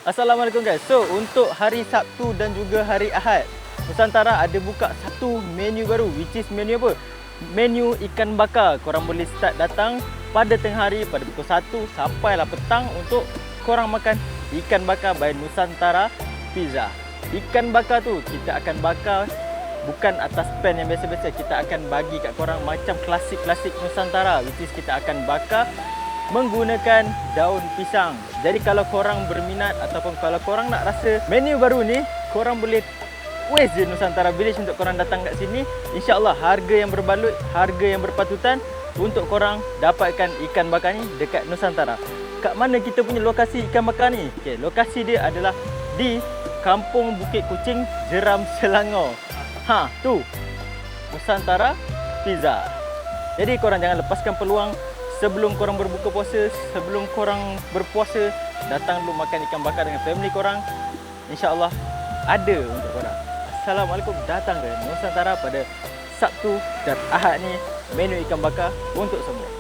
Assalamualaikum guys. So untuk hari Sabtu dan juga hari Ahad, Nusantara ada buka satu menu baru, which is menu apa? Menu ikan bakar. Korang boleh start datang pada tengah hari pada pukul 1 sampailah petang untuk korang makan ikan bakar by Nusantara Pizza. Ikan bakar tu kita akan bakar bukan atas pan yang biasa-biasa. Kita akan bagi kat korang macam klasik-klasik Nusantara, which is kita akan bakar menggunakan daun pisang. Jadi kalau korang berminat ataupun kalau korang nak rasa menu baru ni, korang boleh waste je Nusantara Village untuk korang datang kat sini. InsyaAllah harga yang berbalut, harga yang berpatutan untuk korang dapatkan ikan bakar ni dekat Nusantara. Kat mana kita punya lokasi ikan bakar ni? Okay, lokasi dia adalah di Kampung Bukit Kucing, Jeram, Selangor. Tu Nusantara Pizza. Jadi korang jangan lepaskan peluang. Sebelum korang berbuka puasa, sebelum korang berpuasa, datang dulu makan ikan bakar dengan family korang. InsyaAllah ada untuk korang. Assalamualaikum, datang ke Nusantara pada Sabtu dan Ahad ni, menu ikan bakar untuk semua.